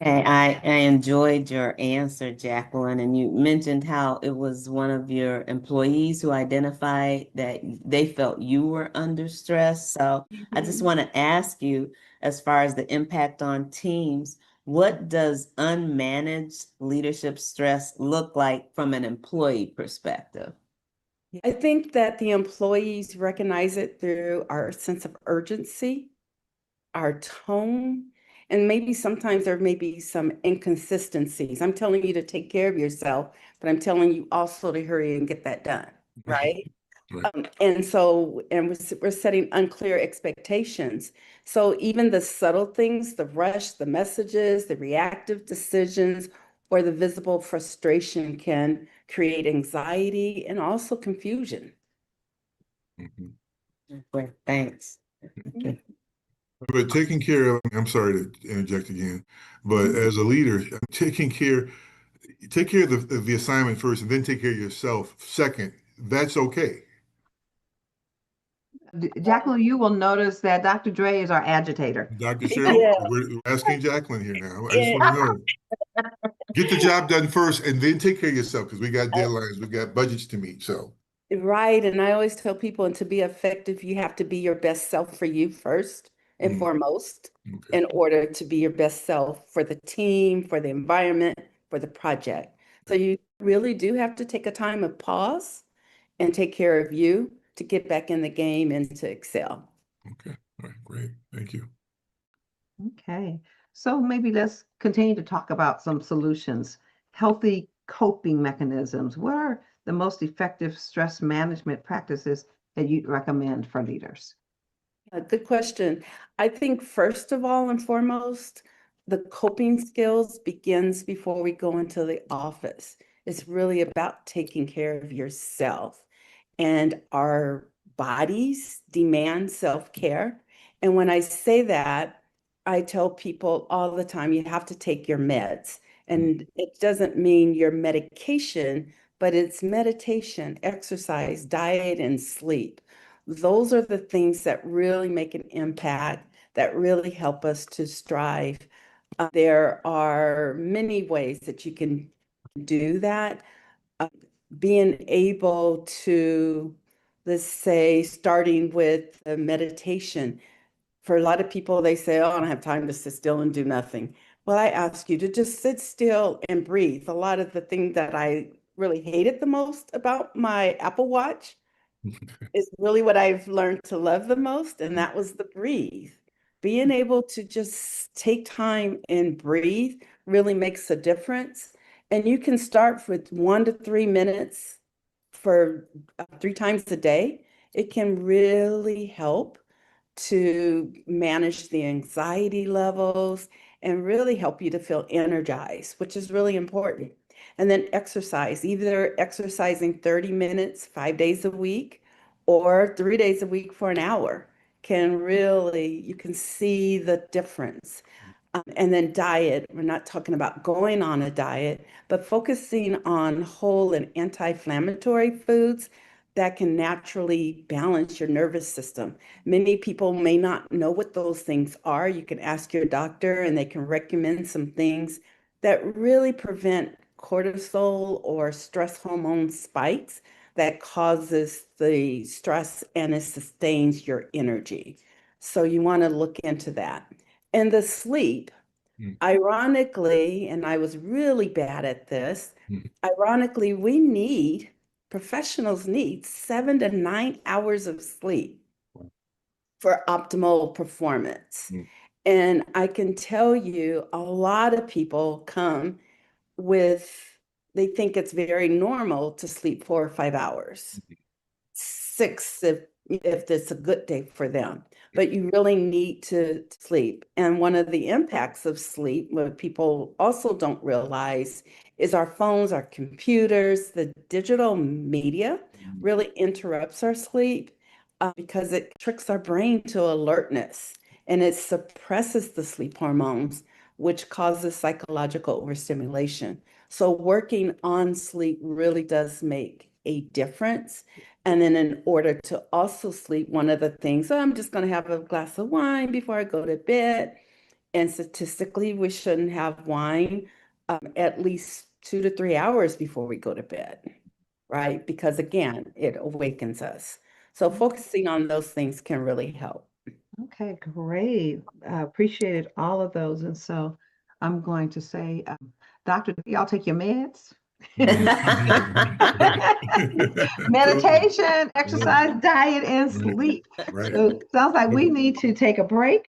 Hey, I enjoyed your answer, Jacqueline, and you mentioned how it was one of your employees who identified that they felt you were under stress. So I just Mhm. want to ask you, as far as the impact on teams, what does unmanaged leadership stress look like from an employee perspective? I think that the employees recognize it through our sense of urgency, our tone, and maybe sometimes there may be some inconsistencies. I'm telling you to take care of yourself, but I'm telling you also to hurry and get that done, right? Right. And we're setting unclear expectations. So even the subtle things, the rush, the messages, the reactive decisions, or the visible frustration can create anxiety and also confusion. Mhm. Great, thanks. Mhm. Okay. But taking care of, I'm sorry to interject again, but as a leader, take care of the assignment first and then take care of yourself second. That's okay. Jacqueline, you will notice that Dr. Dre is our agitator. Dr. Cheryl, Yeah. we're asking Jacqueline here now. I just Yeah. want to know, get the job done first and then take care of yourself because we got deadlines, we got budgets to meet. So, Right. And I always tell people, and to be effective, you have to be your best self for you first and mm, foremost, okay. in order to be your best self for the team, for the environment, for the project. So you really do have to take a time of pause and take care of you to get back in the game and to excel. Okay. All right. Great. Thank you. Okay, so maybe let's continue to talk about some solutions. Healthy coping mechanisms. What are the most effective stress management practices that you'd recommend for leaders? A good question. I think first of all and foremost, the coping skills begins before we go into the office. It's really about taking care of yourself. And our bodies demand self-care. And when I say that, I tell people all the time, you have to take your meds. Mm, And it doesn't mean your medication, but it's meditation, exercise, diet, and sleep. Those are the things that really make an impact, that really help us to strive. There are many ways that you can do that. Uh, Being able to, let's say, starting with a meditation. For a lot of people, they say, oh, I don't have time to sit still and do nothing. Well, I ask you to just sit still and breathe. A lot of the thing that I really hated the most about my Apple Watch is really what I've learned to love the most, and that was the breathe. Being able to just take time and breathe really makes a difference. And you can start with 1 to 3 minutes for 3 times a day. It can really help to manage the anxiety levels and really help you to feel energized, which is really important. And then exercise, either exercising 30 minutes, 5 days a week, or 3 days a week for an hour can really, you can see the difference. And then diet, we're not talking about going on a diet, but focusing on whole and anti-inflammatory foods that can naturally balance your nervous system. Many people may not know what those things are. You can ask your doctor and they can recommend some things that really prevent cortisol or stress hormone spikes that causes the stress and it sustains your energy. So you want to look into that. And the sleep, mm, ironically, and I was really bad at this, mm, ironically, professionals need 7 to 9 hours of sleep for optimal performance. mm, And I can tell you, a lot of people come with, they think it's very normal to sleep 4 or 5 hours, six if it's a good day for them. But you really need to sleep. And one of the impacts of sleep, what people also don't realize, is our phones, our computers, the digital media mm. really interrupts our sleep because it tricks our brain to alertness and it suppresses the sleep hormones, which causes psychological overstimulation. So working on sleep really does make a difference. And then in order to also sleep, one of the things, oh, I'm just going to have a glass of wine before I go to bed. And statistically, we shouldn't have wine at least 2 to 3 hours before we go to bed, right? Because again, it awakens us. So focusing on those things can really help. Okay, great. Appreciated all of those. And so I'm going to say, Doctor, y'all take your meds. Meditation, exercise, diet, and sleep. Right. So sounds like we need to take a break